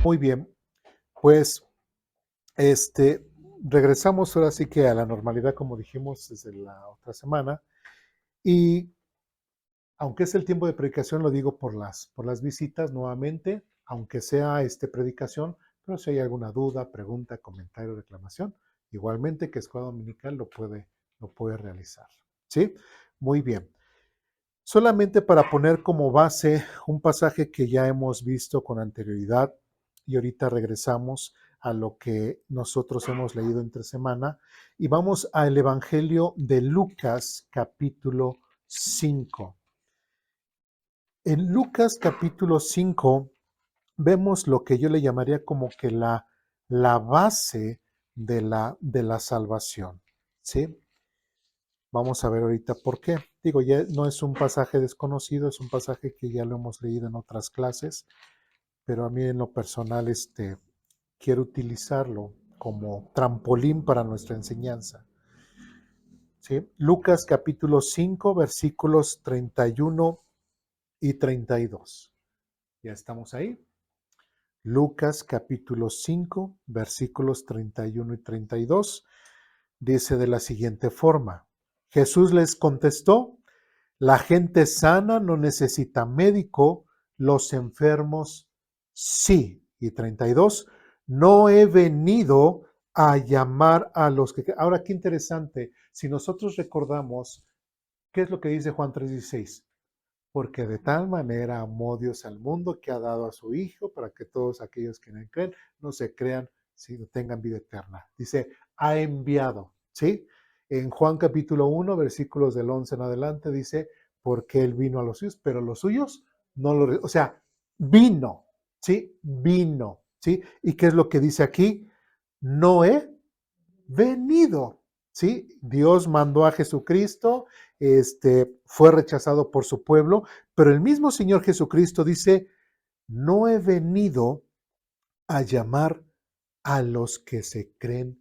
Muy bien, pues este, regresamos ahora sí que a la normalidad, como dijimos desde la otra semana, y aunque es el tiempo de predicación, lo digo por las visitas nuevamente, aunque sea predicación, pero si hay alguna duda, pregunta, comentario, reclamación, igualmente que Escuela Dominical lo puede realizar. ¿Sí? Muy bien. Solamente para poner como base un pasaje que ya hemos visto con anterioridad y ahorita regresamos a lo que nosotros hemos leído entre semana y vamos al Evangelio de Lucas capítulo 5. En Lucas capítulo 5 vemos lo que yo le llamaría como que la base de la salvación, ¿sí? Vamos a ver ahorita por qué. Digo, ya no es un pasaje desconocido, es un pasaje que ya lo hemos leído en otras clases, pero a mí en lo personal quiero utilizarlo como trampolín para nuestra enseñanza. ¿Sí? Lucas capítulo 5, versículos 31 y 32. ¿Ya estamos ahí? Lucas capítulo 5, versículos 31 y 32, dice de la siguiente forma. Jesús les contestó: la gente sana no necesita médico, los enfermos sí. Y 32, no he venido a llamar a los que... Ahora, qué interesante, si nosotros recordamos, ¿qué es lo que dice Juan 3:16? Porque de tal manera amó Dios al mundo que ha dado a su Hijo para que todos aquellos que no creen no se crean, sino tengan vida eterna. Dice, ha enviado, ¿sí? En Juan capítulo 1, versículos del 11 en adelante, dice, porque Él vino a los suyos, pero los suyos no lo... O sea, vino, ¿sí? Vino, ¿sí? ¿Y qué es lo que dice aquí? No he venido, ¿sí? Dios mandó a Jesucristo, fue rechazado por su pueblo, pero el mismo Señor Jesucristo dice, no he venido a llamar a los que se creen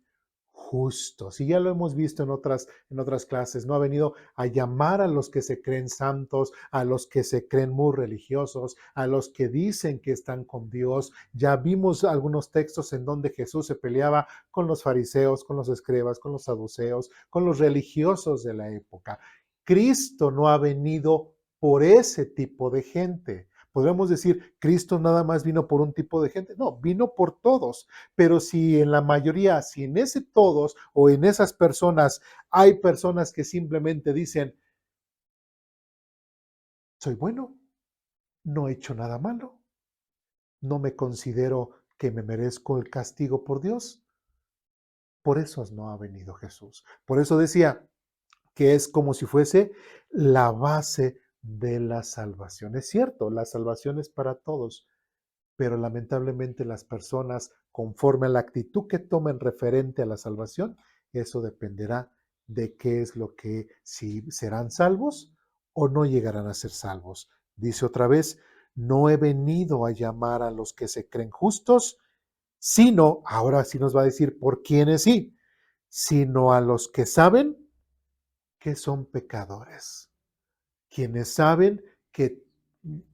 justos. Y ya lo hemos visto en otras clases, no ha venido a llamar a los que se creen santos, a los que se creen muy religiosos, a los que dicen que están con Dios. Ya vimos algunos textos en donde Jesús se peleaba con los fariseos, con los escribas, con los saduceos, con los religiosos de la época. Cristo no ha venido por ese tipo de gente. Podríamos decir, Cristo nada más vino por un tipo de gente. No, vino por todos. Pero si en la mayoría, si en ese todos o en esas personas hay personas que simplemente dicen, soy bueno, no he hecho nada malo, no me considero que me merezco el castigo por Dios, por eso no ha venido Jesús. Por eso decía que es como si fuese la base de la salvación. Es cierto, la salvación es para todos, pero lamentablemente las personas, conforme a la actitud que tomen referente a la salvación, eso dependerá de qué es lo que, si serán salvos o no llegarán a ser salvos. Dice otra vez, no he venido a llamar a los que se creen justos, sino, ahora sí nos va a decir por quiénes sí, sino a los que saben que son pecadores, quienes saben que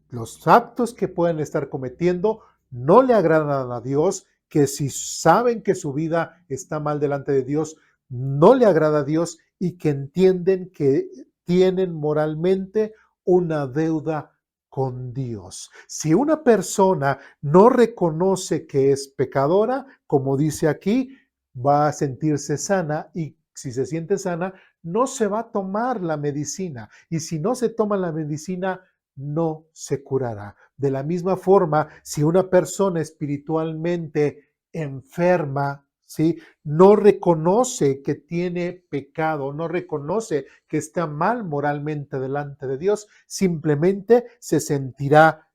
los actos que pueden estar cometiendo no le agradan a Dios, que si saben que su vida está mal delante de Dios, no le agrada a Dios y que entienden que tienen moralmente una deuda con Dios. Si una persona no reconoce que es pecadora, como dice aquí, va a sentirse sana y si se siente sana, no se va a tomar la medicina. Y si no se toma la medicina, no se curará. De la misma forma, si una persona espiritualmente enferma, ¿sí? No reconoce que tiene pecado, no reconoce que está mal moralmente delante de Dios, simplemente se sentirá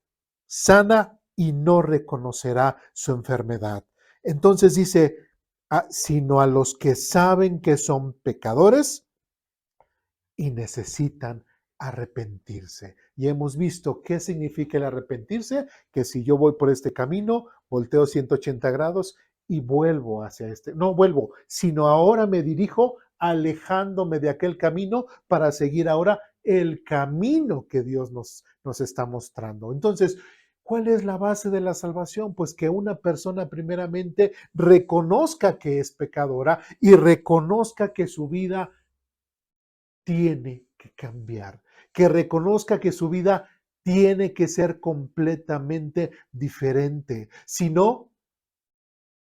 sana y no reconocerá su enfermedad. Entonces dice, sino a los que saben que son pecadores y necesitan arrepentirse. Y hemos visto qué significa el arrepentirse, que si yo voy por este camino, volteo 180 grados y vuelvo hacia no vuelvo, sino ahora me dirijo alejándome de aquel camino para seguir ahora el camino que Dios nos está mostrando. Entonces, ¿Cuál es la base de la salvación? Pues que una persona primeramente reconozca que es pecadora y reconozca que su vida tiene que cambiar, que reconozca que su vida tiene que ser completamente diferente. Si no,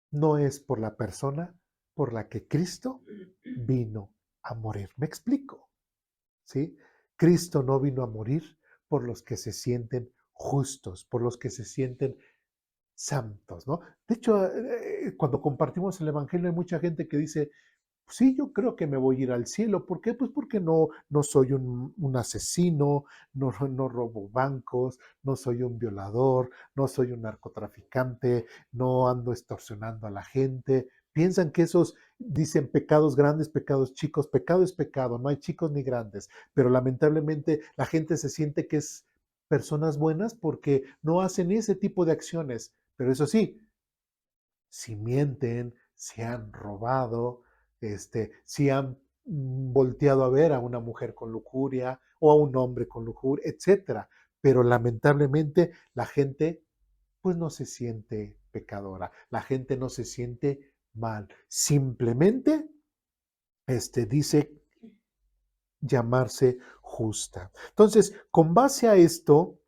no es por la persona por la que Cristo vino a morir. ¿Me explico? ¿Sí? Cristo no vino a morir por los que se sienten justos, por los que se sienten santos, ¿no? De hecho, cuando compartimos el Evangelio hay mucha gente que dice, sí, yo creo que me voy a ir al cielo. ¿Por qué? Pues porque no soy un asesino, no robo bancos, no soy un violador, no soy un narcotraficante, no ando extorsionando a la gente. Piensan que esos, dicen pecados grandes, pecados chicos. Pecado es pecado, no hay chicos ni grandes. Pero lamentablemente la gente se siente que es personas buenas porque no hacen ese tipo de acciones. Pero eso sí, si mienten, si han robado, si han volteado a ver a una mujer con lujuria o a un hombre con lujuria, etcétera. Pero lamentablemente la gente pues no se siente pecadora, la gente no se siente mal, simplemente dice llamarse justa. Entonces, con base a esto,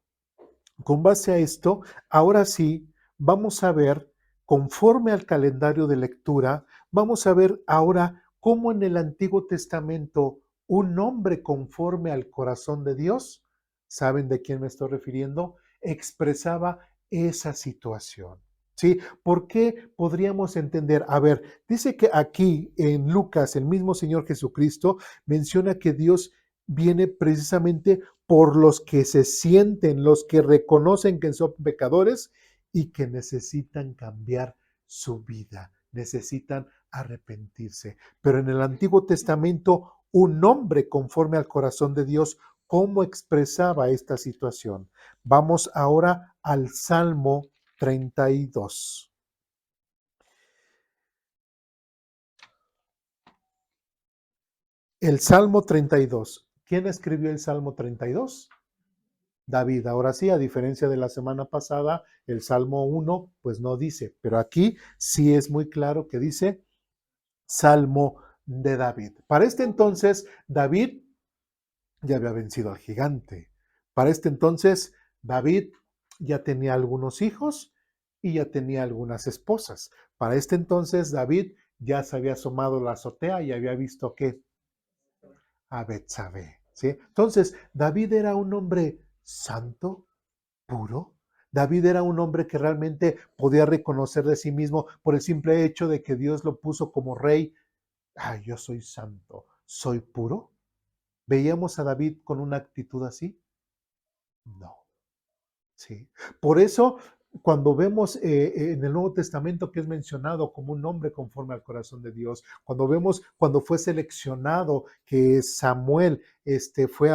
ahora sí, vamos a ver, conforme al calendario de lectura, vamos a ver ahora cómo en el Antiguo Testamento un hombre conforme al corazón de Dios, ¿saben de quién me estoy refiriendo? Expresaba esa situación. ¿Sí? ¿Por qué podríamos entender? A ver, dice que aquí en Lucas, el mismo Señor Jesucristo menciona que Dios viene precisamente por los que se sienten, los que reconocen que son pecadores y que necesitan cambiar su vida, necesitan arrepentirse. Pero en el Antiguo Testamento, un hombre conforme al corazón de Dios, ¿cómo expresaba esta situación? Vamos ahora al Salmo 32. El Salmo 32. ¿Quién escribió el Salmo 32? David. Ahora sí, a diferencia de la semana pasada, el Salmo 1, pues no dice, pero aquí sí es muy claro que dice Salmo de David. Para este entonces, David ya había vencido al gigante. Para este entonces, David ya tenía algunos hijos y ya tenía algunas esposas. Para este entonces, David ya se había asomado a la azotea y había visto que a Betsabé, ¿sí? Entonces, David era un hombre santo, puro. David era un hombre que realmente podía reconocer de sí mismo por el simple hecho de que Dios lo puso como rey. Ay, yo soy santo, soy puro. ¿Veíamos a David con una actitud así? No. Sí. Por eso, cuando vemos en el Nuevo Testamento que es mencionado como un hombre conforme al corazón de Dios, cuando vemos cuando fue seleccionado que Samuel fue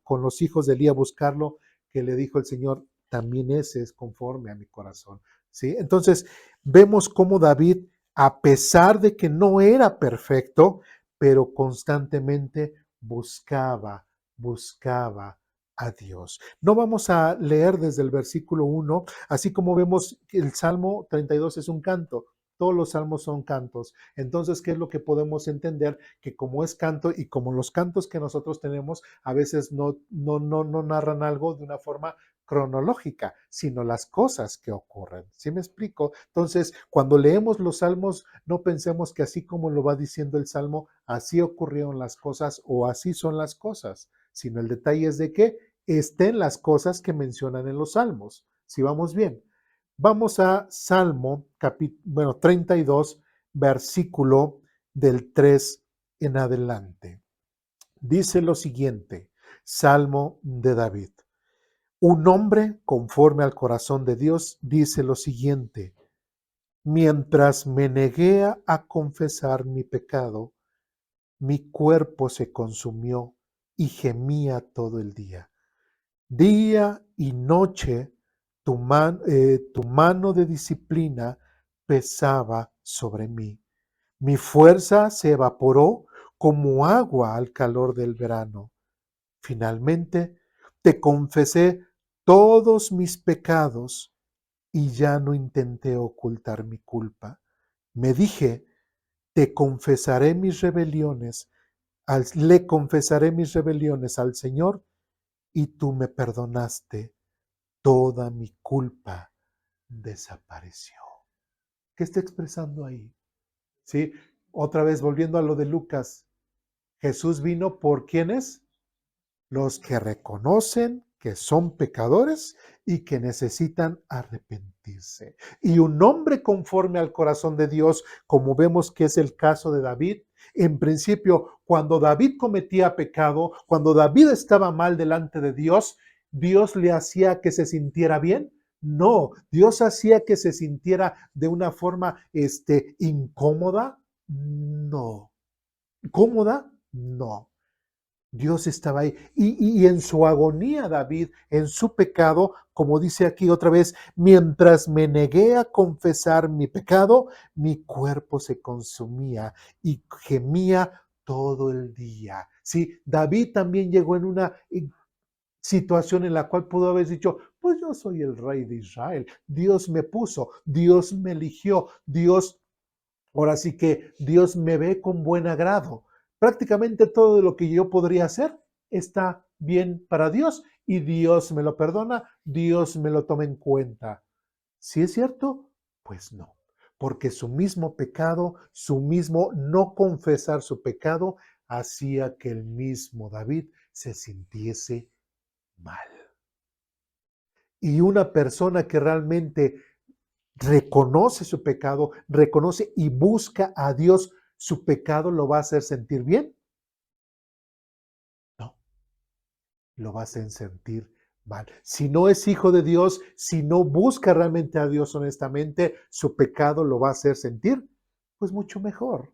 con los hijos de Elí a buscarlo, que le dijo el Señor, también ese es conforme a mi corazón. ¿Sí? Entonces, vemos cómo David, a pesar de que no era perfecto, pero constantemente buscaba a Dios. No vamos a leer desde el versículo 1, así como vemos que el Salmo 32 es un canto. Todos los salmos son cantos. Entonces, ¿qué es lo que podemos entender? Que como es canto y como los cantos que nosotros tenemos a veces no narran algo de una forma cronológica, sino las cosas que ocurren. ¿Sí me explico? Entonces, cuando leemos los salmos, no pensemos que así como lo va diciendo el salmo, así ocurrieron las cosas o así son las cosas, sino el detalle es de que estén las cosas que mencionan en los salmos. Si vamos bien, vamos a Salmo 32, versículo del 3 en adelante. Dice lo siguiente, Salmo de David. Un hombre conforme al corazón de Dios dice lo siguiente, mientras me negué a confesar mi pecado, mi cuerpo se consumió y gemía todo el día. Día y noche tu mano de disciplina pesaba sobre mí. Mi fuerza se evaporó como agua al calor del verano. Finalmente, te confesé todos mis pecados y ya no intenté ocultar mi culpa. Me dije, te confesaré mis rebeliones, le confesaré mis rebeliones al Señor y tú me perdonaste. Toda mi culpa desapareció. ¿Qué está expresando ahí? ¿Sí? Otra vez volviendo a lo de Lucas, Jesús vino por ¿quiénes? Los que reconocen que son pecadores y que necesitan arrepentirse. Y un hombre conforme al corazón de Dios, como vemos que es el caso de David, en principio, cuando David cometía pecado, cuando David estaba mal delante de Dios, ¿Dios le hacía que se sintiera bien? No, Dios hacía que se sintiera de una forma incómoda. No. ¿Cómoda? No. Dios estaba ahí. Y en su agonía, David, en su pecado, como dice aquí otra vez, mientras me negué a confesar mi pecado, mi cuerpo se consumía y gemía todo el día. Sí, David también llegó en una situación en la cual pudo haber dicho, pues yo soy el rey de Israel, Dios me puso, Dios me eligió, Dios. Ahora sí que Dios me ve con buen agrado. Prácticamente todo lo que yo podría hacer está bien para Dios y Dios me lo perdona, Dios me lo toma en cuenta. ¿Sí es cierto? Pues no, porque su mismo pecado, su mismo no confesar su pecado, hacía que el mismo David se sintiese mal. Y una persona que realmente reconoce su pecado, reconoce y busca a Dios, ¿su pecado lo va a hacer sentir bien? No, lo va a hacer sentir mal. Si no es hijo de Dios, si no busca realmente a Dios honestamente, su pecado lo va a hacer sentir, pues mucho mejor,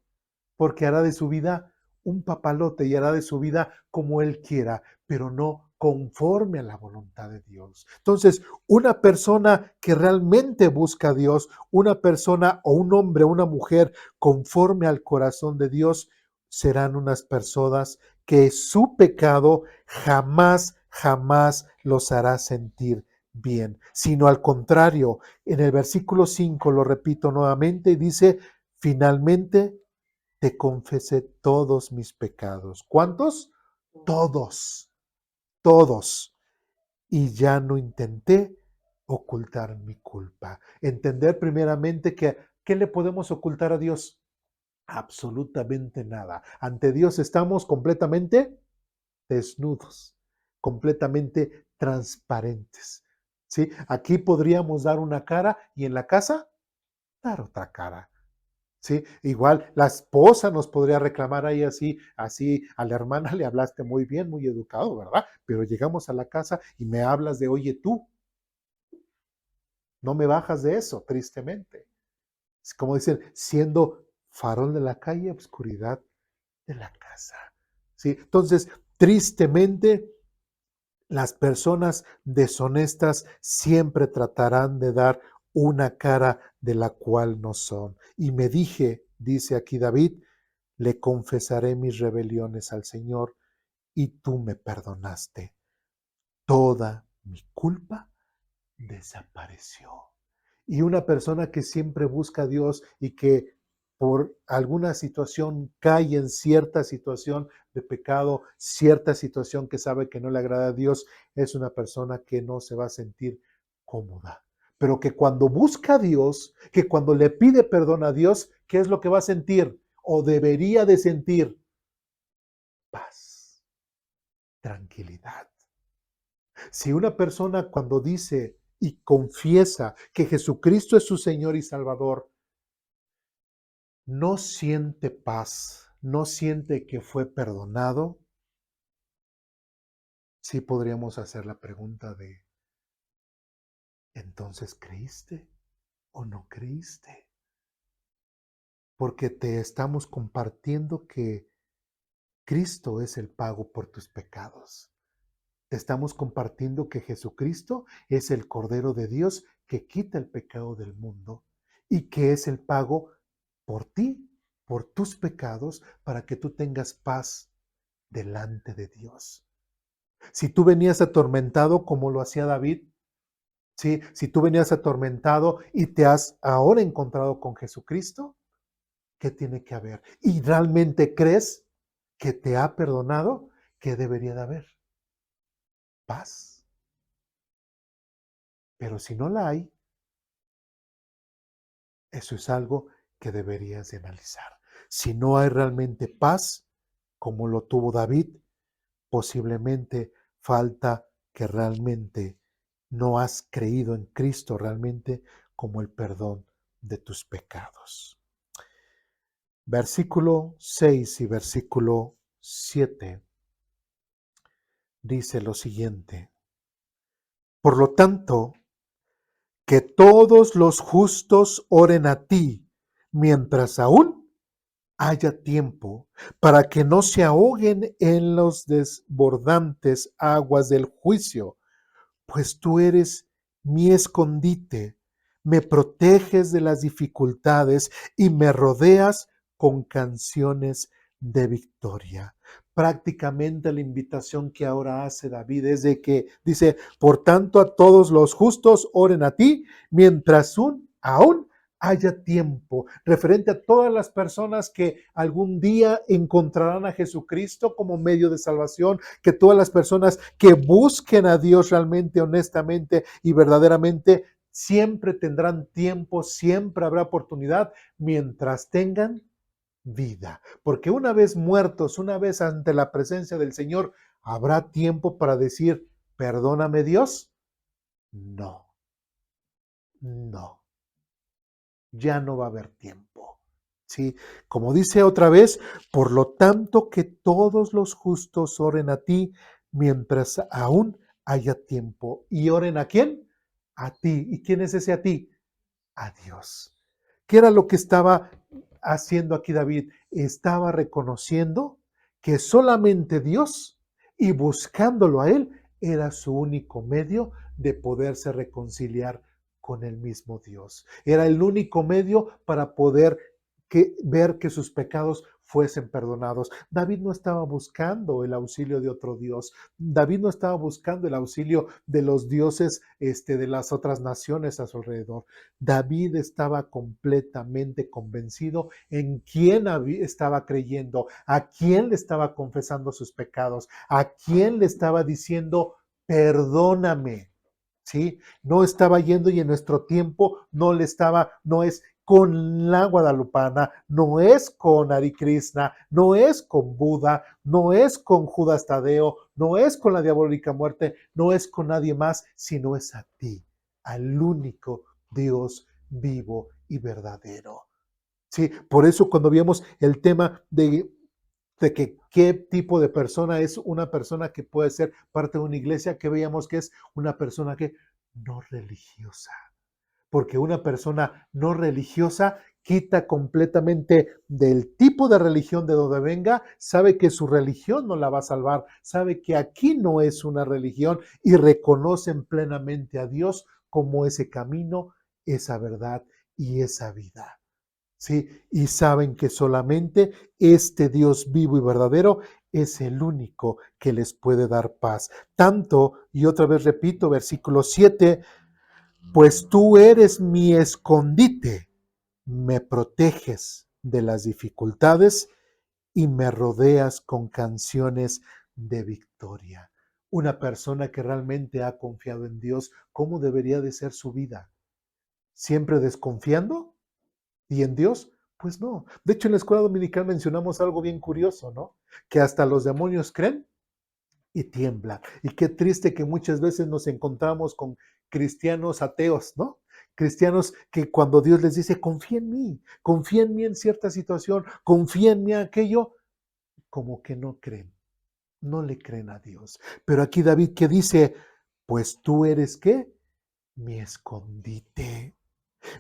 porque hará de su vida un papalote y hará de su vida como él quiera, pero no conforme a la voluntad de Dios. Entonces, una persona que realmente busca a Dios, una persona o un hombre o una mujer conforme al corazón de Dios, serán unas personas que su pecado jamás, jamás los hará sentir bien, sino al contrario, en el versículo 5 lo repito nuevamente, dice, finalmente te confesé todos mis pecados. ¿Cuántos? Todos, todos. Y ya no intenté ocultar mi culpa. Entender primeramente que, ¿qué le podemos ocultar a Dios? Absolutamente nada. Ante Dios estamos completamente desnudos, completamente transparentes. ¿Sí? Aquí podríamos dar una cara y en la casa dar otra cara. Sí, igual la esposa nos podría reclamar ahí así, así a la hermana le hablaste muy bien, muy educado, ¿verdad? Pero llegamos a la casa y me hablas de, oye tú, no me bajas de eso, tristemente. Es como dicen, siendo farol de la calle, obscuridad de la casa. Sí, entonces, tristemente, las personas deshonestas siempre tratarán de dar una cara de la cual no son. Y me dije, dice aquí David, le confesaré mis rebeliones al Señor y tú me perdonaste. Toda mi culpa desapareció. Y una persona que siempre busca a Dios y que por alguna situación cae en cierta situación de pecado, cierta situación que sabe que no le agrada a Dios, es una persona que no se va a sentir cómoda. Pero que cuando busca a Dios, que cuando le pide perdón a Dios, ¿qué es lo que va a sentir? O debería de sentir paz, tranquilidad. Si una persona cuando dice y confiesa que Jesucristo es su Señor y Salvador, no siente paz, no siente que fue perdonado, sí podríamos hacer la pregunta de, ¿entonces creíste o no creíste? Porque te estamos compartiendo que Cristo es el pago por tus pecados. Te estamos compartiendo que Jesucristo es el Cordero de Dios que quita el pecado del mundo y que es el pago por ti, por tus pecados, para que tú tengas paz delante de Dios. Si tú venías atormentado como lo hacía David, ¿sí? Si tú venías atormentado y te has ahora encontrado con Jesucristo, ¿qué tiene que haber? ¿Y realmente crees que te ha perdonado? ¿Qué debería de haber? Paz. Pero si no la hay, eso es algo que deberías de analizar. Si no hay realmente paz, como lo tuvo David, posiblemente falta que realmente no has creído en Cristo realmente como el perdón de tus pecados. Versículo 6 y versículo 7 dice lo siguiente: por lo tanto, que todos los justos oren a ti mientras aún haya tiempo, para que no se ahoguen en los desbordantes aguas del juicio, pues tú eres mi escondite, me proteges de las dificultades y me rodeas con canciones de victoria. Prácticamente la invitación que ahora hace David es de que dice, por tanto a todos los justos oren a ti mientras aún haya tiempo, referente a todas las personas que algún día encontrarán a Jesucristo como medio de salvación, que todas las personas que busquen a Dios realmente, honestamente y verdaderamente, siempre tendrán tiempo, siempre habrá oportunidad mientras tengan vida. Porque una vez muertos, una vez ante la presencia del Señor, ¿habrá tiempo para decir, perdóname Dios? No, no, ya no va a haber tiempo. Sí, como dice otra vez, por lo tanto que todos los justos oren a ti mientras aún haya tiempo. ¿Y oren a quién? A ti. ¿Y quién es ese a ti? A Dios. ¿Qué era lo que estaba haciendo aquí David? Estaba reconociendo que solamente Dios y buscándolo a Él era su único medio de poderse reconciliar con el mismo Dios. Era el único medio para poder ver que sus pecados fuesen perdonados. David no estaba buscando el auxilio de otro Dios. David no estaba buscando el auxilio de los dioses de las otras naciones a su alrededor. David estaba completamente convencido en quién estaba creyendo, a quién le estaba confesando sus pecados, a quién le estaba diciendo, perdóname. ¿Sí? No estaba yendo y en nuestro tiempo no es con la guadalupana, no es con Hare Krishna, no es con Buda, no es con Judas Tadeo, no es con la diabólica muerte, no es con nadie más, sino es a ti, al único Dios vivo y verdadero. Sí, por eso cuando vimos el tema de que qué tipo de persona es una persona que puede ser parte de una iglesia, que veíamos que es una persona que no religiosa, porque una persona no religiosa quita completamente del tipo de religión de donde venga, sabe que su religión no la va a salvar, sabe que aquí no es una religión y reconocen plenamente a Dios como ese camino, esa verdad y esa vida. ¿Sí? Y saben que solamente este Dios vivo y verdadero es el único que les puede dar paz. Tanto, y otra vez repito, versículo 7, pues tú eres mi escondite, me proteges de las dificultades y me rodeas con canciones de victoria. Una persona que realmente ha confiado en Dios, ¿cómo debería de ser su vida? ¿Siempre desconfiando? ¿Y en Dios? Pues no. De hecho, en la escuela dominical mencionamos algo bien curioso, ¿no? Que hasta los demonios creen y tiemblan. Y qué triste que muchas veces nos encontramos con cristianos ateos, ¿no? Cristianos que cuando Dios les dice, confía en mí en cierta situación, confía en mí en aquello, como que no creen, no le creen a Dios. Pero aquí David que dice, pues tú eres ¿qué? Mi escondite.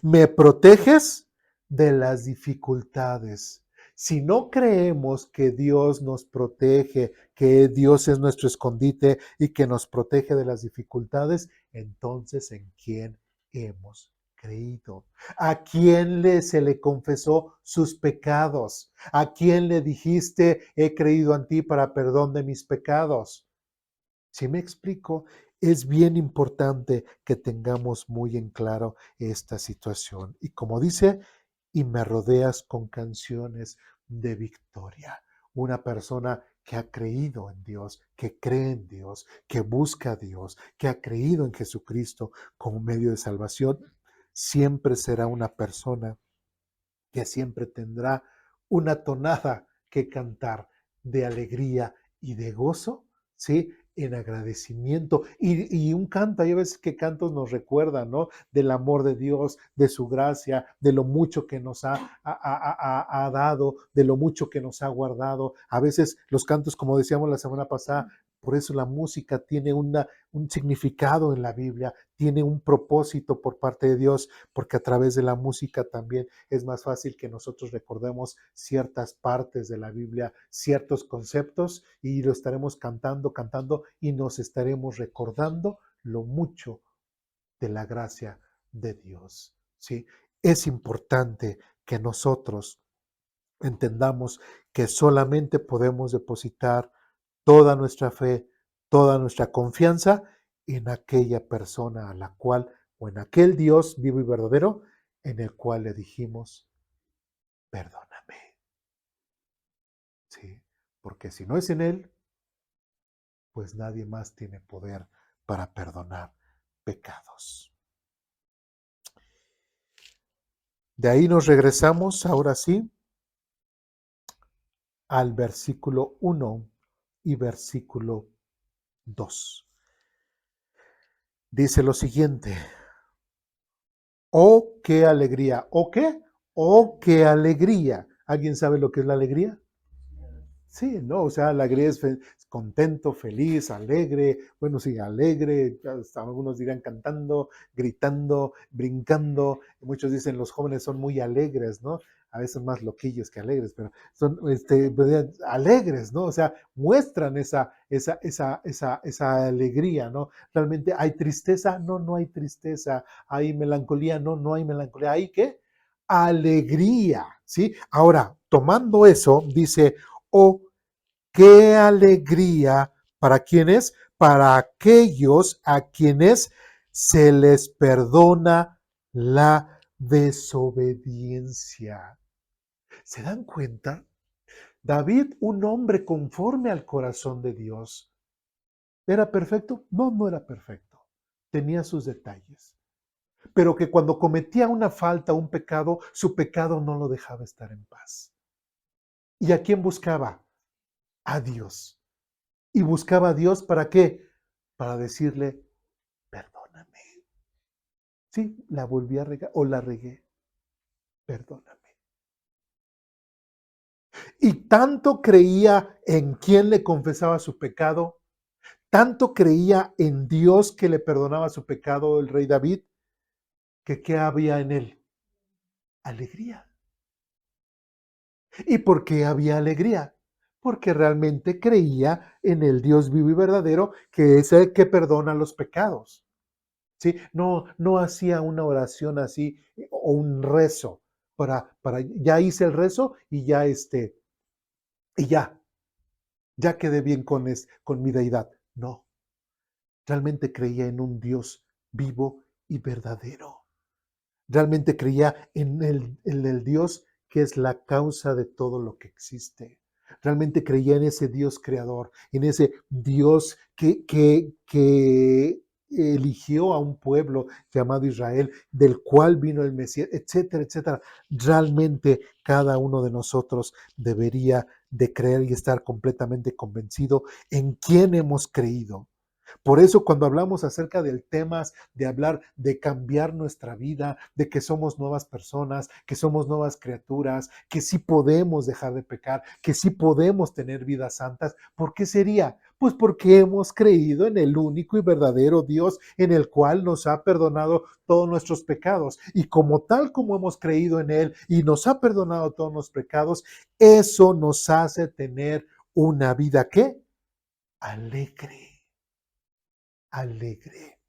Me proteges de las dificultades. Si no creemos que Dios nos protege, que Dios es nuestro escondite y que nos protege de las dificultades, entonces ¿en quién hemos creído? ¿A quién se le confesó sus pecados? ¿A quién le dijiste, he creído en ti para perdón de mis pecados? ¿Sí me explico? Es bien importante que tengamos muy en claro esta situación. Y como dice, y me rodeas con canciones de victoria. Una persona que ha creído en Dios, que cree en Dios, que busca a Dios, que ha creído en Jesucristo como medio de salvación, siempre será una persona que siempre tendrá una tonada que cantar de alegría y de gozo, ¿sí? En agradecimiento. Y un canto, hay veces que cantos nos recuerdan, ¿no? Del amor de Dios, de su gracia, de lo mucho que nos ha dado, de lo mucho que nos ha guardado. A veces los cantos, como decíamos la semana pasada, por eso la música tiene un significado en la Biblia, tiene un propósito por parte de Dios, porque a través de la música también es más fácil que nosotros recordemos ciertas partes de la Biblia, ciertos conceptos, y lo estaremos cantando, cantando, y nos estaremos recordando lo mucho de la gracia de Dios. ¿Sí? Es importante que nosotros entendamos que solamente podemos depositar toda nuestra fe, toda nuestra confianza en aquella persona a la cual, o en aquel Dios vivo y verdadero, en el cual le dijimos, perdóname. ¿Sí? Porque si no es en Él, pues nadie más tiene poder para perdonar pecados. De ahí nos regresamos, ahora sí, al versículo 1 y versículo 2. Dice lo siguiente: oh, qué alegría. ¿O qué? Oh, qué alegría. ¿Alguien sabe lo que es la alegría? Sí, no, o sea, la alegría es contento, feliz, alegre, bueno, sí, alegre, hasta algunos dirán cantando, gritando, brincando, muchos dicen los jóvenes son muy alegres, ¿no? A veces más loquillos que alegres, pero son alegres, ¿no? O sea, muestran esa alegría, ¿no? Realmente hay tristeza, no, no hay tristeza, hay melancolía, no, no hay melancolía, ¿hay qué? Alegría, ¿sí? Ahora, tomando eso, dice, oh, qué alegría para quienes, para aquellos a quienes se les perdona la desobediencia. ¿Se dan cuenta? David, un hombre conforme al corazón de Dios, ¿era perfecto? No, no era perfecto. Tenía sus detalles. Pero que cuando cometía una falta, un pecado, su pecado no lo dejaba estar en paz. ¿Y a quién buscaba? A Dios. ¿Y buscaba a Dios para qué? Para decirle, perdóname. Sí, la volví a regar o la regué, perdóname. Y tanto creía en quien le confesaba su pecado, tanto creía en Dios que le perdonaba su pecado el rey David, que ¿qué había en él? Alegría. ¿Y por qué había alegría? Porque realmente creía en el Dios vivo y verdadero, que es el que perdona los pecados. ¿Sí? No, no hacía una oración así o un rezo para ya hice el rezo y ya y ya quedé bien con mi deidad. No, realmente creía en un Dios vivo y verdadero. Realmente creía en el Dios que es la causa de todo lo que existe. Realmente creía en ese Dios creador, en ese Dios que eligió a un pueblo llamado Israel, del cual vino el Mesías, etcétera, etcétera. Realmente cada uno de nosotros debería de creer y estar completamente convencido en quién hemos creído. Por eso cuando hablamos acerca del tema de hablar de cambiar nuestra vida, de que somos nuevas personas, que somos nuevas criaturas, que sí podemos dejar de pecar, que sí podemos tener vidas santas, ¿por qué sería? Pues porque hemos creído en el único y verdadero Dios en el cual nos ha perdonado todos nuestros pecados. Y como tal como hemos creído en Él y nos ha perdonado todos los pecados, eso nos hace tener una vida ¿qué? Alegre. Alegre.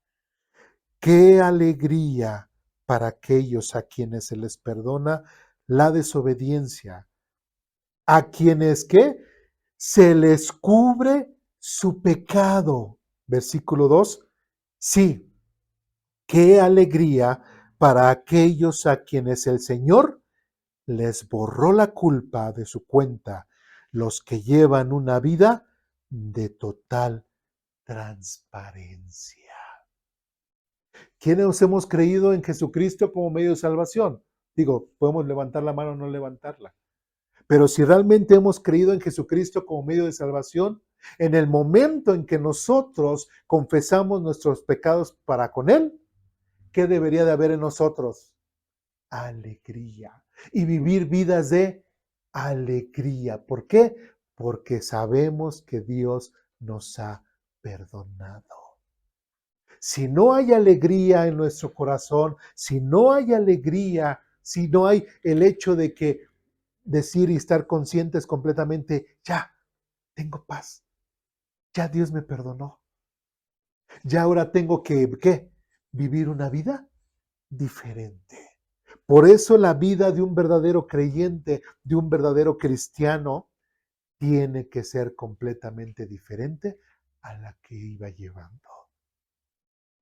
Qué alegría para aquellos a quienes se les perdona la desobediencia, a quienes ¿qué? Se les cubre su pecado. Versículo 2. Sí, qué alegría para aquellos a quienes el Señor les borró la culpa de su cuenta, los que llevan una vida de total transparencia. ¿Quiénes hemos creído en Jesucristo como medio de salvación? Digo, podemos levantar la mano o no levantarla. Pero si realmente hemos creído en Jesucristo como medio de salvación, en el momento en que nosotros confesamos nuestros pecados para con Él, ¿qué debería de haber en nosotros? Alegría. Y vivir vidas de alegría. ¿Por qué? Porque sabemos que Dios nos ha perdonado. Si no hay alegría en nuestro corazón, si no hay alegría, si no hay el hecho de que decir y estar conscientes completamente, ya, tengo paz, ya Dios me perdonó, ya ahora tengo que, ¿qué? Vivir una vida diferente. Por eso la vida de un verdadero creyente, de un verdadero cristiano, tiene que ser completamente diferente a la que iba llevando.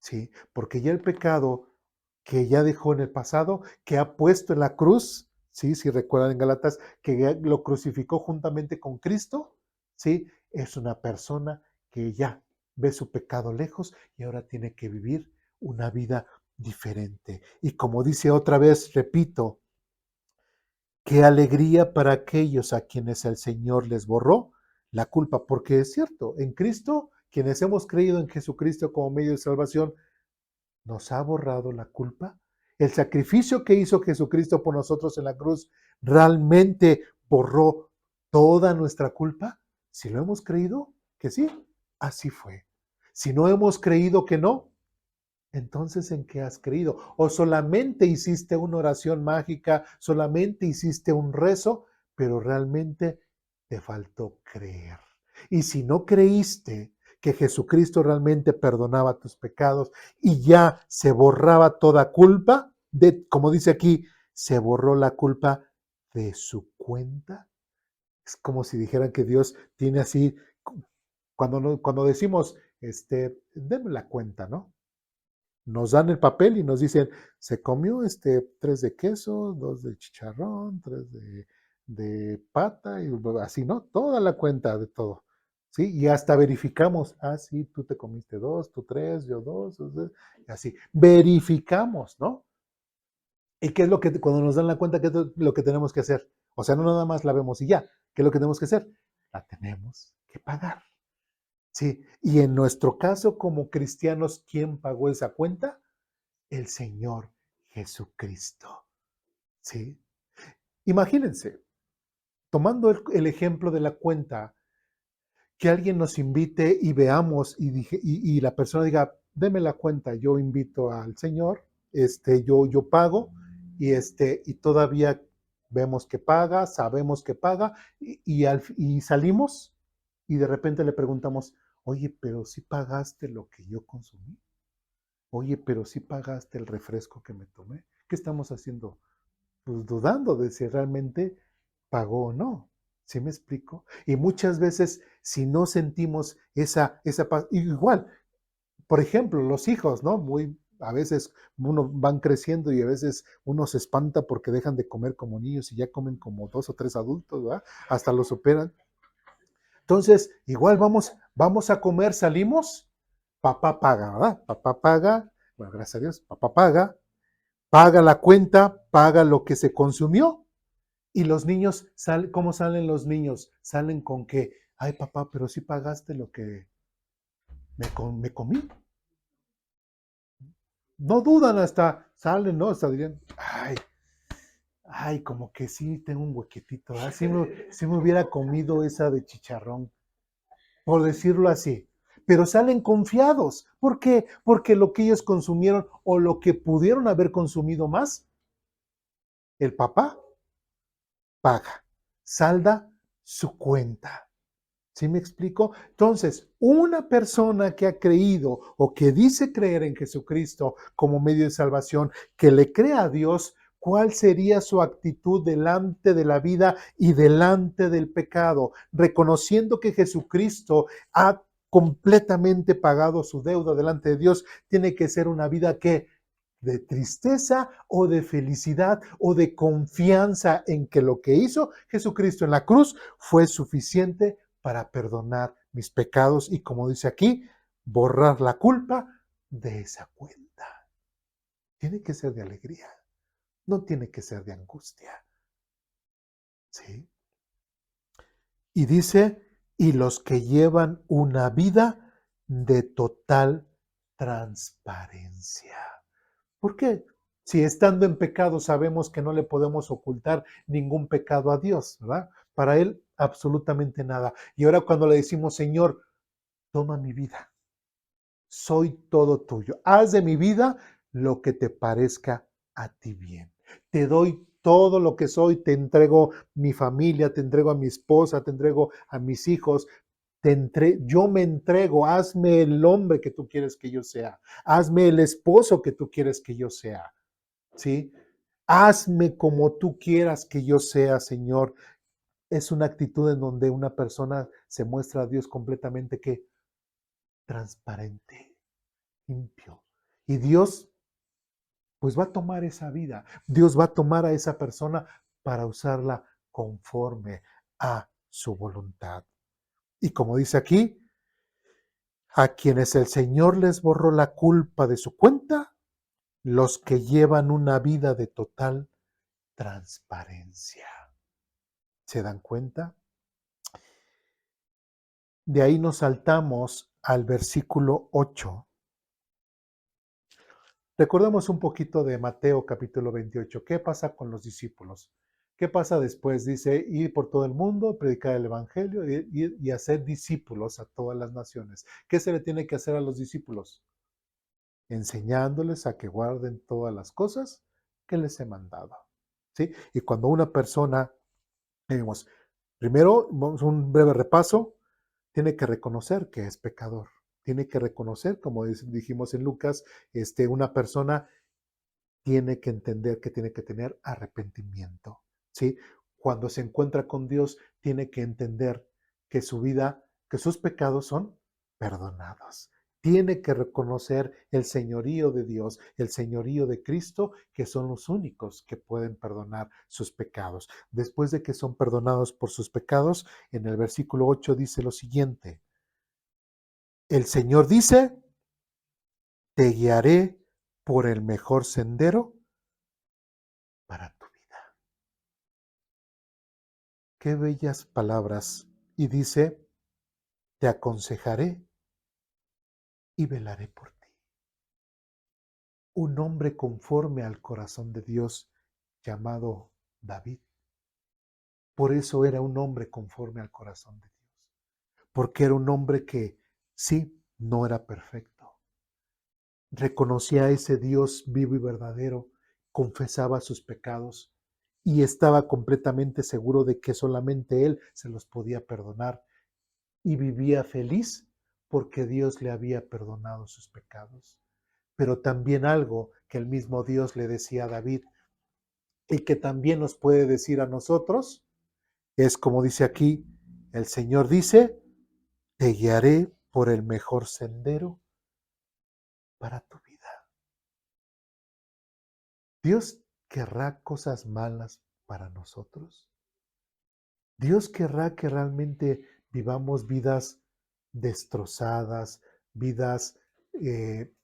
¿Sí? Porque ya el pecado que ya dejó en el pasado, que ha puesto en la cruz, ¿sí? Si recuerdan en Galatas, que lo crucificó juntamente con Cristo, ¿sí? Es una persona que ya ve su pecado lejos y ahora tiene que vivir una vida diferente. Y como dice otra vez, repito, qué alegría para aquellos a quienes el Señor les borró la culpa, porque es cierto, en Cristo, quienes hemos creído en Jesucristo como medio de salvación, nos ha borrado la culpa. El sacrificio que hizo Jesucristo por nosotros en la cruz realmente borró toda nuestra culpa. Si lo hemos creído, que sí, así fue. Si no hemos creído que no, entonces ¿en qué has creído? O solamente hiciste una oración mágica, solamente hiciste un rezo, pero realmente te faltó creer. Y si no creíste que Jesucristo realmente perdonaba tus pecados y ya se borraba toda culpa, como dice aquí, se borró la culpa de su cuenta. Es como si dijeran que Dios tiene así, cuando decimos, denme la cuenta, ¿no? Nos dan el papel y nos dicen, se comió 3 de queso, 2 de chicharrón, 3 de pata, y así, ¿no? Toda la cuenta de todo. ¿Sí? Y hasta verificamos, sí, tú te comiste 2, tú 3, yo 2, y así. Verificamos, ¿no? ¿Y qué es lo que, cuando nos dan la cuenta, qué es lo que tenemos que hacer? O sea, no nada más la vemos y ya. ¿Qué es lo que tenemos que hacer? La tenemos que pagar. Sí. Y en nuestro caso, como cristianos, ¿quién pagó esa cuenta? El Señor Jesucristo. ¿Sí? Imagínense, tomando el ejemplo de la cuenta, que alguien nos invite y veamos y la persona diga, deme la cuenta, yo invito al Señor, yo pago y todavía vemos que paga, sabemos que paga y salimos y de repente le preguntamos, oye, pero si pagaste lo que yo consumí, oye, pero si pagaste el refresco que me tomé, ¿qué estamos haciendo? Pues dudando de si realmente pagó o no. ¿Sí me explico? Y muchas veces, si no sentimos esa paz, igual, por ejemplo, los hijos, ¿no? A veces uno van creciendo y a veces uno se espanta porque dejan de comer como niños y ya comen como 2 o 3 adultos, ¿verdad? Hasta lo superan. Entonces, igual vamos a comer, salimos, papá paga, ¿verdad? Papá paga, bueno, gracias a Dios, papá paga la cuenta, paga lo que se consumió. Y los niños, ¿cómo salen los niños? Salen con que, ay papá, pero sí pagaste lo que me comí. No dudan hasta, salen, ¿no? Hasta dirían, ay, como que sí tengo un huequetito, ¿verdad? Sí me hubiera comido esa de chicharrón, por decirlo así. Pero salen confiados. ¿Por qué? Porque lo que ellos consumieron o lo que pudieron haber consumido más, el papá paga, salda su cuenta. ¿Sí me explico? Entonces, una persona que ha creído o que dice creer en Jesucristo como medio de salvación, que le crea a Dios, ¿cuál sería su actitud delante de la vida y delante del pecado? Reconociendo que Jesucristo ha completamente pagado su deuda delante de Dios, tiene que ser una vida que de tristeza o de felicidad o de confianza en que lo que hizo Jesucristo en la cruz fue suficiente para perdonar mis pecados y, como dice aquí, borrar la culpa de esa cuenta. Tiene que ser de alegría, no tiene que ser de angustia. ¿Sí? Y dice, y los que llevan una vida de total transparencia. ¿Por qué? Si estando en pecado sabemos que no le podemos ocultar ningún pecado a Dios, ¿verdad? Para Él absolutamente nada. Y ahora cuando le decimos, Señor, toma mi vida, soy todo tuyo, haz de mi vida lo que te parezca a ti bien. Te doy todo lo que soy, te entrego mi familia, te entrego a mi esposa, te entrego a mis hijos, yo me entrego, hazme el hombre que tú quieres que yo sea, hazme el esposo que tú quieres que yo sea, ¿sí? Hazme como tú quieras que yo sea, Señor. Es una actitud en donde una persona se muestra a Dios completamente que transparente, limpio. Y Dios, pues va a tomar esa vida. Dios va a tomar a esa persona para usarla conforme a su voluntad. Y como dice aquí, a quienes el Señor les borró la culpa de su cuenta, los que llevan una vida de total transparencia. ¿Se dan cuenta? De ahí nos saltamos al versículo 8. Recordemos un poquito de Mateo capítulo 28. ¿Qué pasa con los discípulos? ¿Qué pasa después? Dice, ir por todo el mundo, predicar el evangelio y hacer discípulos a todas las naciones. ¿Qué se le tiene que hacer a los discípulos? Enseñándoles a que guarden todas las cosas que les he mandado. ¿Sí? Y cuando una persona, digamos, primero, vamos a un breve repaso, tiene que reconocer que es pecador. Tiene que reconocer, como dijimos en Lucas, una persona tiene que entender que tiene que tener arrepentimiento, ¿sí? Cuando se encuentra con Dios, tiene que entender que su vida, que sus pecados son perdonados. Tiene que reconocer el señorío de Dios, el señorío de Cristo, que son los únicos que pueden perdonar sus pecados. Después de que son perdonados por sus pecados, en el versículo 8 dice lo siguiente: el Señor dice, te guiaré por el mejor sendero para tu vida. Qué bellas palabras. Y dice, te aconsejaré y velaré por ti. Un hombre conforme al corazón de Dios llamado David. Por eso era un hombre conforme al corazón de Dios. Porque era un hombre que sí, no era perfecto. Reconocía a ese Dios vivo y verdadero, confesaba sus pecados y estaba completamente seguro de que solamente Él se los podía perdonar y vivía feliz porque Dios le había perdonado sus pecados. Pero también algo que el mismo Dios le decía a David y que también nos puede decir a nosotros, es como dice aquí, el Señor dice, te guiaré por el mejor sendero para tu vida. ¿Dios querrá cosas malas para nosotros? ¿Dios querrá que realmente vivamos vidas destrozadas, vidas de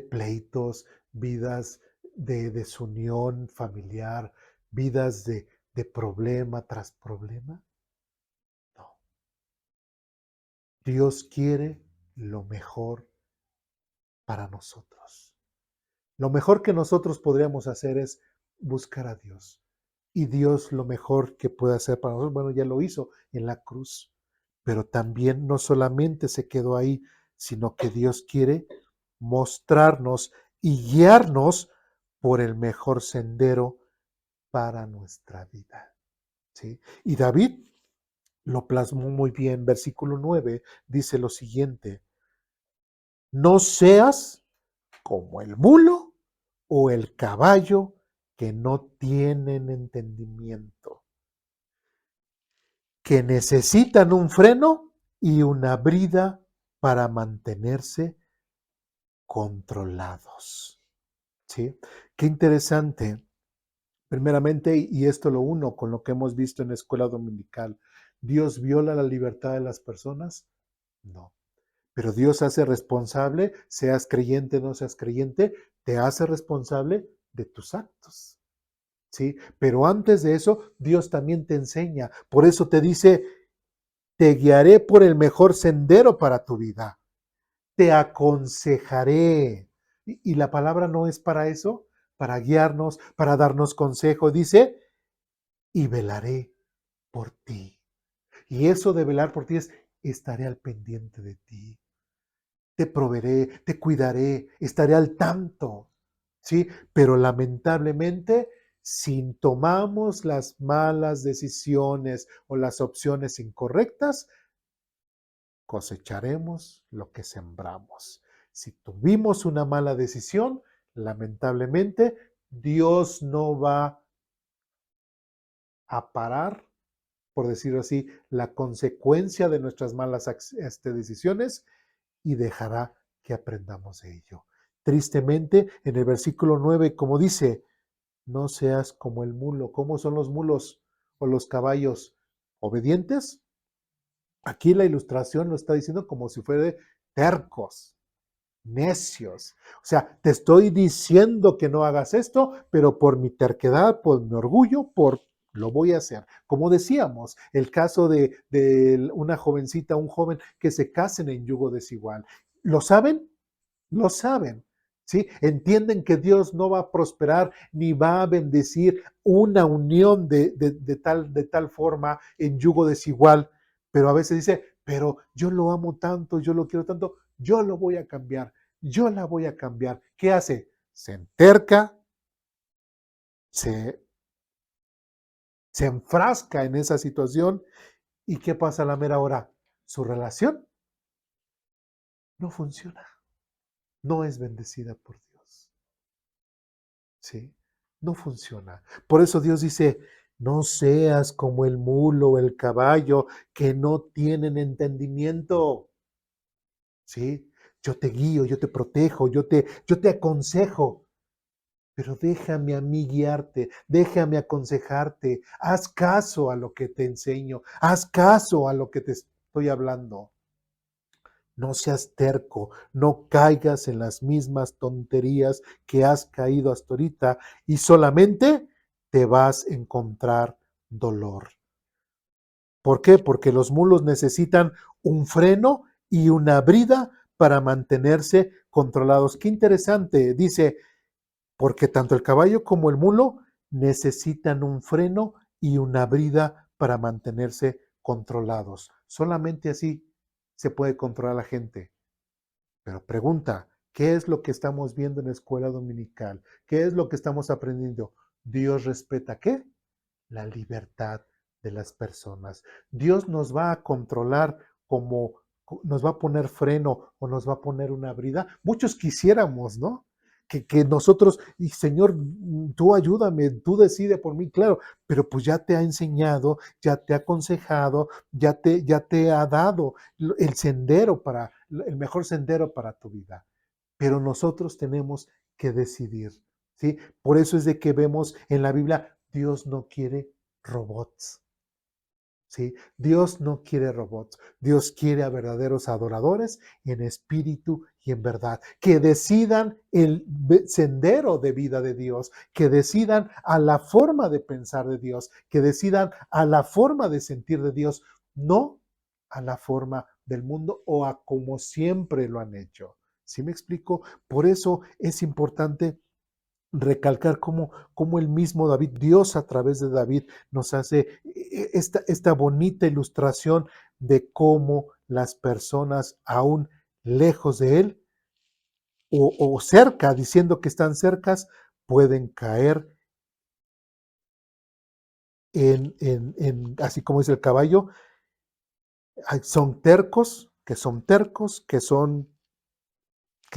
pleitos, vidas de desunión familiar, vidas de problema tras problema? No. Dios quiere lo mejor para nosotros. Lo mejor que nosotros podríamos hacer es buscar a Dios. Y Dios lo mejor que puede hacer para nosotros, bueno, ya lo hizo en la cruz. Pero también no solamente se quedó ahí, sino que Dios quiere mostrarnos y guiarnos por el mejor sendero para nuestra vida. ¿Sí? Y David lo plasmó muy bien. Versículo 9 dice lo siguiente: no seas como el mulo o el caballo que no tienen entendimiento, que necesitan un freno y una brida para mantenerse controlados. ¿Sí? Qué interesante. Primeramente, y esto lo uno con lo que hemos visto en la escuela dominical, ¿Dios viola la libertad de las personas? No. Pero Dios hace responsable, seas creyente o no seas creyente, te hace responsable de tus actos. ¿Sí? Pero antes de eso, Dios también te enseña. Por eso te dice, te guiaré por el mejor sendero para tu vida. Te aconsejaré. Y la palabra no es para eso, para guiarnos, para darnos consejo. Dice, y velaré por ti. Y eso de velar por ti es, estaré al pendiente de ti. Te proveeré, te cuidaré, estaré al tanto. ¿Sí? Pero lamentablemente, si tomamos las malas decisiones o las opciones incorrectas, cosecharemos lo que sembramos. Si tuvimos una mala decisión, lamentablemente, Dios no va a parar, por decirlo así, la consecuencia de nuestras malas decisiones y dejará que aprendamos de ello. Tristemente, en el versículo 9, como dice, no seas como el mulo. ¿Cómo son los mulos o los caballos? ¿Obedientes? Aquí la ilustración lo está diciendo como si fuera tercos, necios. O sea, te estoy diciendo que no hagas esto, pero por mi terquedad, por mi orgullo, lo voy a hacer. Como decíamos, el caso de una jovencita, un joven que se casen en yugo desigual. ¿Lo saben? Lo saben. ¿Sí? Entienden que Dios no va a prosperar ni va a bendecir una unión de tal forma en yugo desigual, pero a veces dice, pero yo lo amo tanto, yo lo quiero tanto, yo lo voy a cambiar, yo la voy a cambiar. ¿Qué hace? Se enterca, se, se enfrasca en esa situación y ¿qué pasa a la mera hora? Su relación no funciona, no es bendecida por Dios. ¿Sí? No funciona. Por eso Dios dice, no seas como el mulo o el caballo que no tienen entendimiento. ¿Sí? Yo te guío, yo te protejo, yo te aconsejo, pero déjame a mí guiarte, déjame aconsejarte, haz caso a lo que te enseño, haz caso a lo que te estoy hablando. No seas terco, no caigas en las mismas tonterías que has caído hasta ahorita y solamente te vas a encontrar dolor. ¿Por qué? Porque los mulos necesitan un freno y una brida para mantenerse controlados. Qué interesante, dice, porque tanto el caballo como el mulo necesitan un freno y una brida para mantenerse controlados. Solamente así se puede controlar a la gente. Pero pregunta, ¿qué es lo que estamos viendo en la escuela dominical? ¿Qué es lo que estamos aprendiendo? Dios respeta ¿qué? La libertad de las personas. Dios nos va a controlar como nos va a poner freno o nos va a poner una brida. Muchos quisiéramos, ¿no? Que nosotros, y Señor, tú ayúdame, tú decide por mí, claro, pero pues ya te ha enseñado, ya te ha aconsejado, ya te ha dado el sendero el mejor sendero para tu vida. Pero nosotros tenemos que decidir, ¿sí? Por eso es de que vemos en la Biblia, Dios no quiere robots. ¿Sí? Dios no quiere robots, Dios quiere a verdaderos adoradores en espíritu y en verdad, que decidan el sendero de vida de Dios, que decidan a la forma de pensar de Dios, que decidan a la forma de sentir de Dios, no a la forma del mundo o a como siempre lo han hecho. ¿Sí me explico? Por eso es importante recalcar cómo el mismo David, Dios a través de David, nos hace esta bonita ilustración de cómo las personas aún lejos de él o cerca, diciendo que están cercas, pueden caer así como dice el caballo, son tercos, que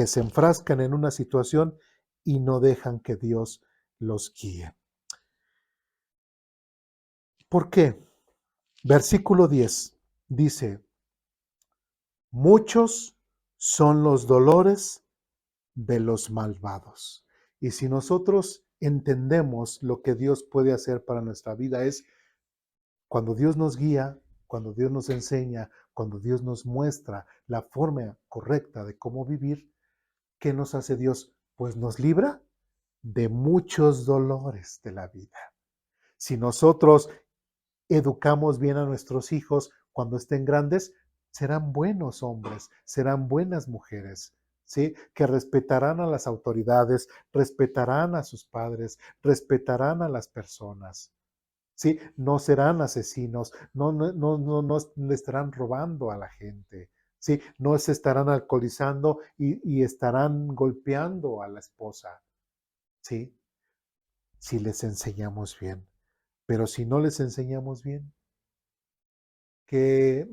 se enfrascan en una situación y no dejan que Dios los guíe. ¿Por qué? Versículo 10 dice, Muchos son los dolores de los malvados. Y si nosotros entendemos lo que Dios puede hacer para nuestra vida, es cuando Dios nos guía, cuando Dios nos enseña, cuando Dios nos muestra la forma correcta de cómo vivir, ¿qué nos hace Dios? Pues nos libra de muchos dolores de la vida. Si nosotros educamos bien a nuestros hijos cuando estén grandes, serán buenos hombres, serán buenas mujeres, ¿sí? Que respetarán a las autoridades, respetarán a sus padres, respetarán a las personas, ¿sí? No serán asesinos, no le estarán robando a la gente, ¿sí? No se estarán alcoholizando y estarán golpeando a la esposa, ¿sí? Si les enseñamos bien. Pero si no les enseñamos bien, que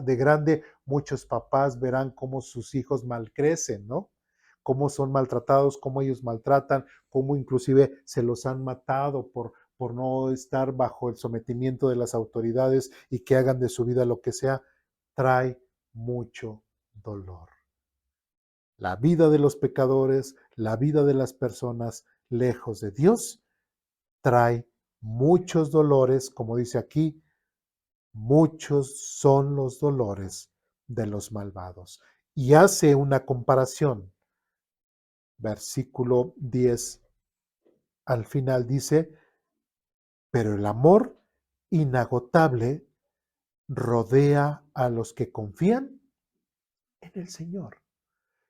de grande muchos papás verán cómo sus hijos malcrecen, ¿no? Cómo son maltratados, cómo ellos maltratan, cómo inclusive se los han matado por no estar bajo el sometimiento de las autoridades y que hagan de su vida lo que sea, trae mucho dolor. La vida de los pecadores, la vida de las personas lejos de Dios, trae muchos dolores, como dice aquí, muchos son los dolores de los malvados. Y hace una comparación. Versículo 10 al final dice, pero el amor inagotable rodea a los que confían en el Señor.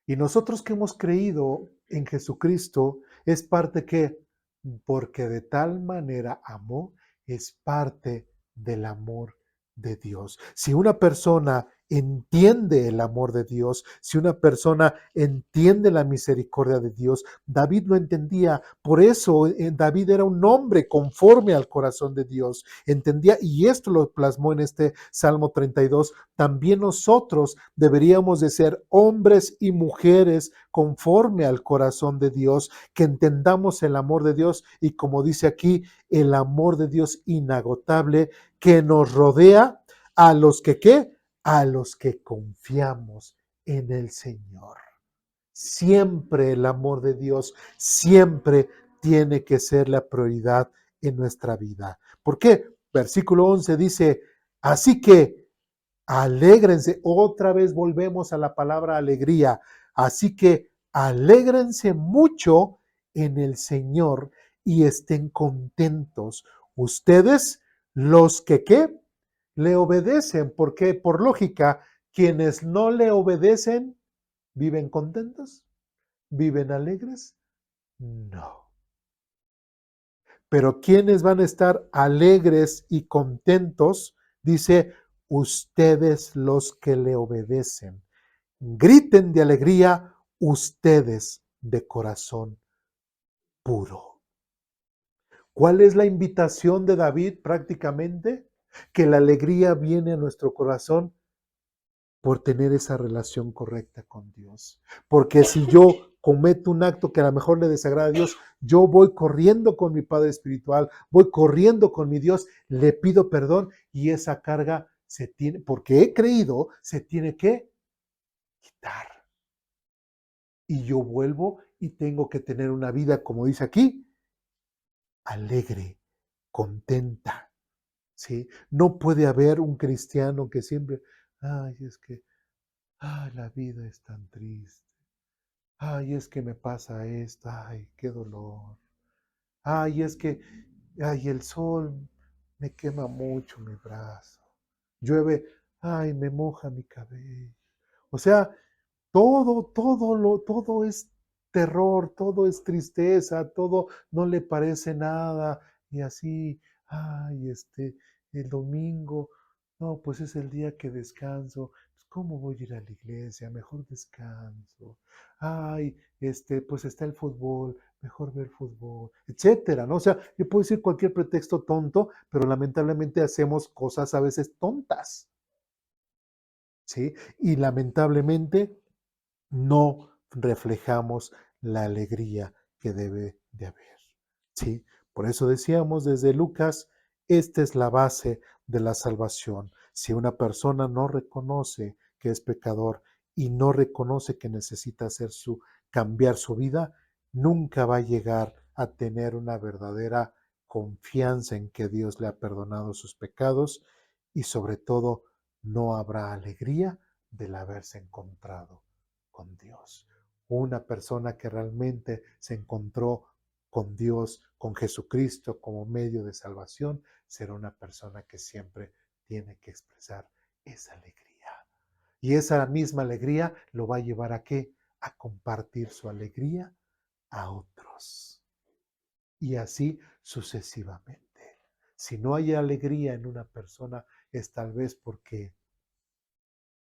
Y nosotros que hemos creído en Jesucristo, es parte que, porque de tal manera amó, es parte del amor de Dios. Si una persona entiende el amor de Dios, si una persona entiende la misericordia de Dios, David lo entendía. Por eso David era un hombre conforme al corazón de Dios. Entendía, y esto lo plasmó en este Salmo 32. También nosotros deberíamos de ser hombres y mujeres conforme al corazón de Dios, que entendamos el amor de Dios y, como dice aquí, el amor de Dios inagotable que nos rodea a los que ¿qué? A los que confiamos en el Señor. Siempre el amor de Dios, siempre tiene que ser la prioridad en nuestra vida. ¿Por qué? Versículo 11 dice, así que alégrense, otra vez volvemos a la palabra alegría, así que alégrense mucho en el Señor y estén contentos. Ustedes, los que ¿qué? Le obedecen, porque por lógica, quienes no le obedecen, ¿viven contentos? ¿Viven alegres? No. Pero quienes van a estar alegres y contentos, dice, ustedes los que le obedecen. Griten de alegría ustedes de corazón puro. ¿Cuál es la invitación de David prácticamente? Que la alegría viene a nuestro corazón por tener esa relación correcta con Dios. Porque si yo cometo un acto que a lo mejor le desagrada a Dios, yo voy corriendo con mi Padre Espiritual, voy corriendo con mi Dios, le pido perdón y esa carga se tiene, porque he creído, se tiene que quitar. Y yo vuelvo y tengo que tener una vida, como dice aquí, alegre, contenta. ¿Sí? No puede haber un cristiano que siempre, ay, es que, ay, la vida es tan triste. Ay, es que me pasa esto, ay, qué dolor. Ay, es que, ay, el sol me quema mucho mi brazo. Llueve, ay, me moja mi cabello. O sea, todo es terror, todo es tristeza, todo no le parece nada. Y así, ay, el domingo, no, pues es el día que descanso. Pues, ¿cómo voy a ir a la iglesia? Mejor descanso. Ay, pues está el fútbol, mejor ver fútbol, etcétera, ¿no? O sea, yo puedo decir cualquier pretexto tonto, pero lamentablemente hacemos cosas a veces tontas, ¿sí? Y lamentablemente no reflejamos la alegría que debe de haber. ¿Sí? Por eso decíamos desde Lucas, esta es la base de la salvación. Si una persona no reconoce que es pecador y no reconoce que necesita cambiar su vida, nunca va a llegar a tener una verdadera confianza en que Dios le ha perdonado sus pecados y sobre todo no habrá alegría del haberse encontrado con Dios. Una persona que realmente se encontró con Dios, con Jesucristo como medio de salvación, será una persona que siempre tiene que expresar esa alegría. Y esa misma alegría lo va a llevar a ¿qué? A compartir su alegría a otros. Y así sucesivamente. Si no hay alegría en una persona, es tal vez porque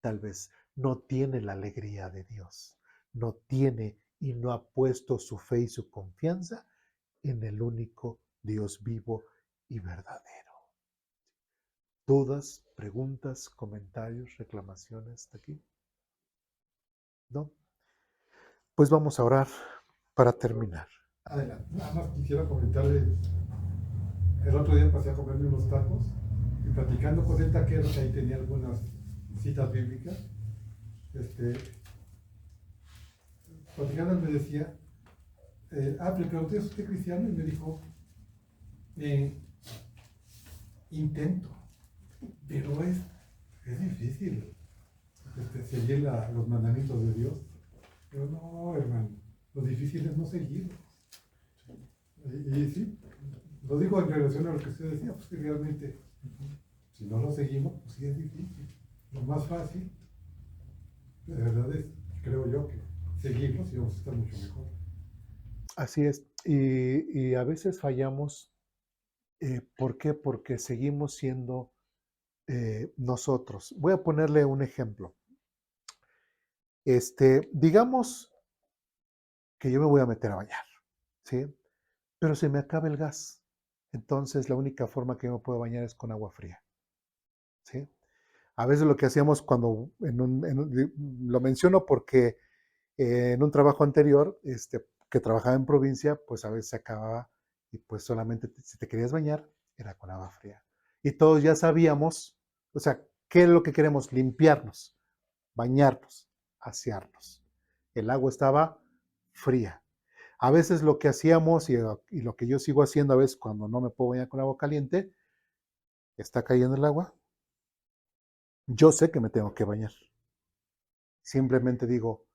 tal vez no tiene la alegría de Dios. No tiene y no ha puesto su fe y su confianza en el único Dios vivo y verdadero. ¿Dudas, preguntas, comentarios, reclamaciones de aquí? ¿No? Pues vamos a orar para terminar. Adelante. Nada más quisiera comentarle, el otro día pasé a comerme unos tacos y platicando con el taquero, que ahí tenía algunas citas bíblicas, este, platicando él me decía, le pregunté, ¿es usted cristiano? Y me dijo, eh, intento, pero es difícil seguir los mandamientos de Dios. Pero no, hermano, lo difícil es no seguirlos. Y sí, lo digo en relación a lo que usted decía, pues que realmente, si no lo seguimos, pues sí es difícil. Lo más fácil, de verdad es, creo yo, que seguirlos y vamos a estar mucho mejor. Así es. Y a veces fallamos. ¿Por qué? Porque seguimos siendo nosotros. Voy a ponerle un ejemplo. Digamos que yo me voy a meter a bañar, ¿sí? Pero se me acaba el gas. Entonces la única forma que yo me puedo bañar es con agua fría, ¿sí? A veces lo que hacíamos cuando, lo menciono porque en un trabajo anterior, que trabajaba en provincia, pues a veces se acababa y pues solamente si te querías bañar, era con agua fría. Y todos ya sabíamos, o sea, ¿qué es lo que queremos? Limpiarnos, bañarnos, asearnos. El agua estaba fría. A veces lo que hacíamos y lo que yo sigo haciendo a veces cuando no me puedo bañar con agua caliente, está cayendo el agua, yo sé que me tengo que bañar. Simplemente digo,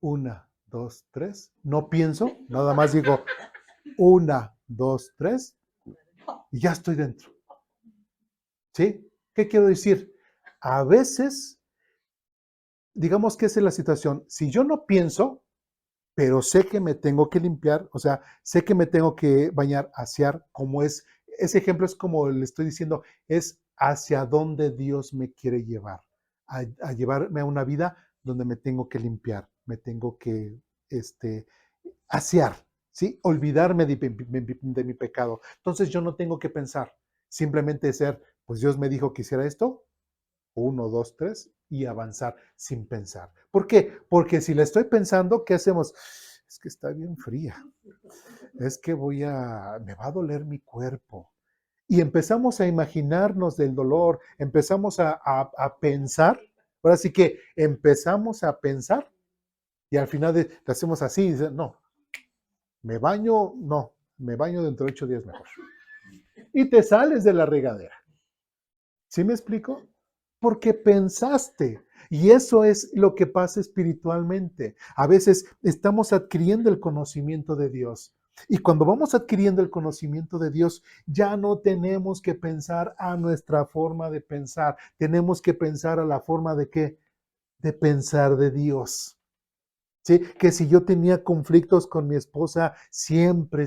1, 2, 3, no pienso, nada más digo 1, 2, 3 y ya estoy dentro. ¿Sí? ¿Qué quiero decir? A veces, digamos que esa es la situación. Si yo no pienso, pero sé que me tengo que limpiar, o sea, sé que me tengo que bañar, asear, como es, ese ejemplo es como le estoy diciendo, es hacia dónde Dios me quiere llevar, a llevarme a una vida donde me tengo que limpiar, me tengo que asear, ¿sí? Olvidarme de mi pecado. Entonces yo no tengo que pensar, simplemente ser, pues Dios me dijo que hiciera esto, 1, 2, 3, y avanzar sin pensar. ¿Por qué? Porque si la estoy pensando, ¿qué hacemos? Es que está bien fría. Es que me va a doler mi cuerpo. Y empezamos a imaginarnos del dolor, empezamos a pensar. Ahora sí que empezamos a pensar y al final le hacemos así y dice, no, me baño dentro de 8 días mejor. Y te sales de la regadera. ¿Sí me explico? Porque pensaste. Y eso es lo que pasa espiritualmente. A veces estamos adquiriendo el conocimiento de Dios. Y cuando vamos adquiriendo el conocimiento de Dios, ya no tenemos que pensar a nuestra forma de pensar. Tenemos que pensar a la forma de qué? De pensar de Dios. ¿Sí? Que si yo tenía conflictos con mi esposa, siempre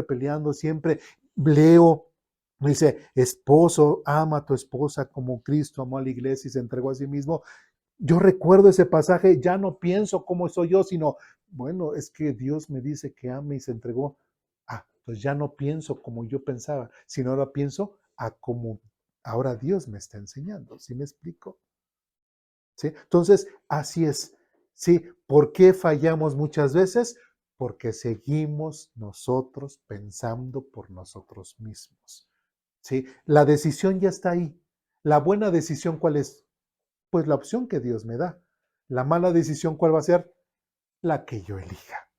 peleando, siempre leo, dice, esposo, ama a tu esposa como Cristo amó a la iglesia y se entregó a sí mismo. Yo recuerdo ese pasaje, ya no pienso cómo soy yo, sino, bueno, es que Dios me dice que ama y se entregó. Pues ya no pienso como yo pensaba, sino ahora pienso a como ahora Dios me está enseñando. ¿Sí me explico? ¿Sí? Entonces, así es. ¿Sí? ¿Por qué fallamos muchas veces? Porque seguimos nosotros pensando por nosotros mismos. ¿Sí? La decisión ya está ahí. La buena decisión, ¿cuál es? Pues la opción que Dios me da. La mala decisión, ¿cuál va a ser? La que yo elija.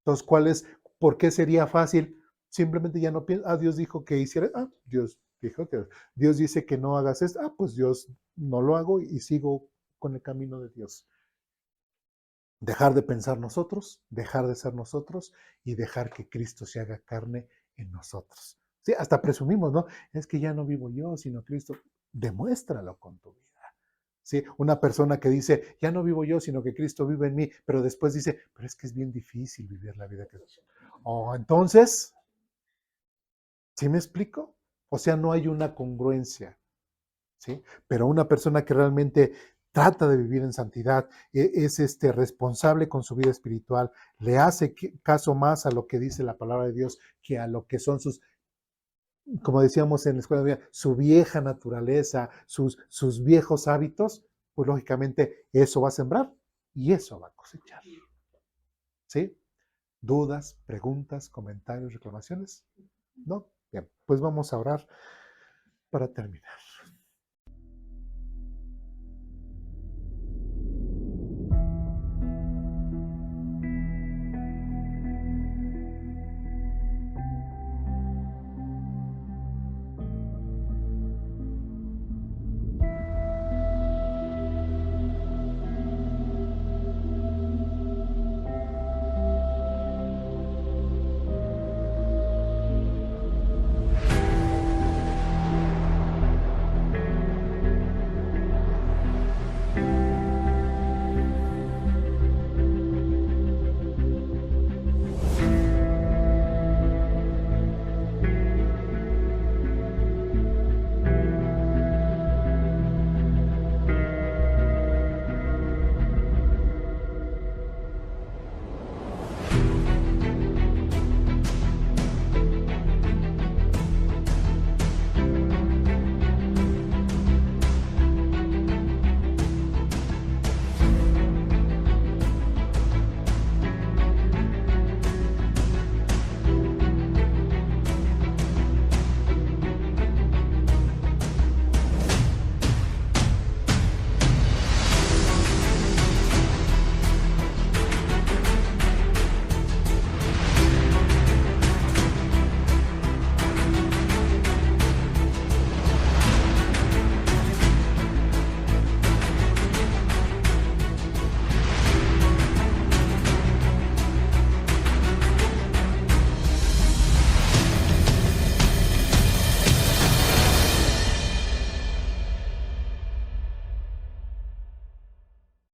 Entonces, ¿por qué sería fácil? Simplemente ya no pienso, Dios dijo que hiciera, Dios dijo que, Dios dice que no hagas esto, pues Dios no lo hago y sigo con el camino de Dios. Dejar de pensar nosotros, dejar de ser nosotros y dejar que Cristo se haga carne en nosotros. Sí, hasta presumimos, ¿no? Es que ya no vivo yo, sino Cristo. Demuéstralo con tu vida. ¿Sí? Una persona que dice, ya no vivo yo, sino que Cristo vive en mí, pero después dice, pero es que es bien difícil vivir la vida que... entonces, ¿sí me explico? O sea, no hay una congruencia, ¿sí? Pero una persona que realmente trata de vivir en santidad, es responsable con su vida espiritual, le hace caso más a lo que dice la palabra de Dios que a lo que son sus, como decíamos en la escuela, su vieja naturaleza, sus viejos hábitos, pues lógicamente eso va a sembrar y eso va a cosechar. ¿Sí? ¿Dudas, preguntas, comentarios, reclamaciones? ¿No? Bien, pues vamos a orar para terminar.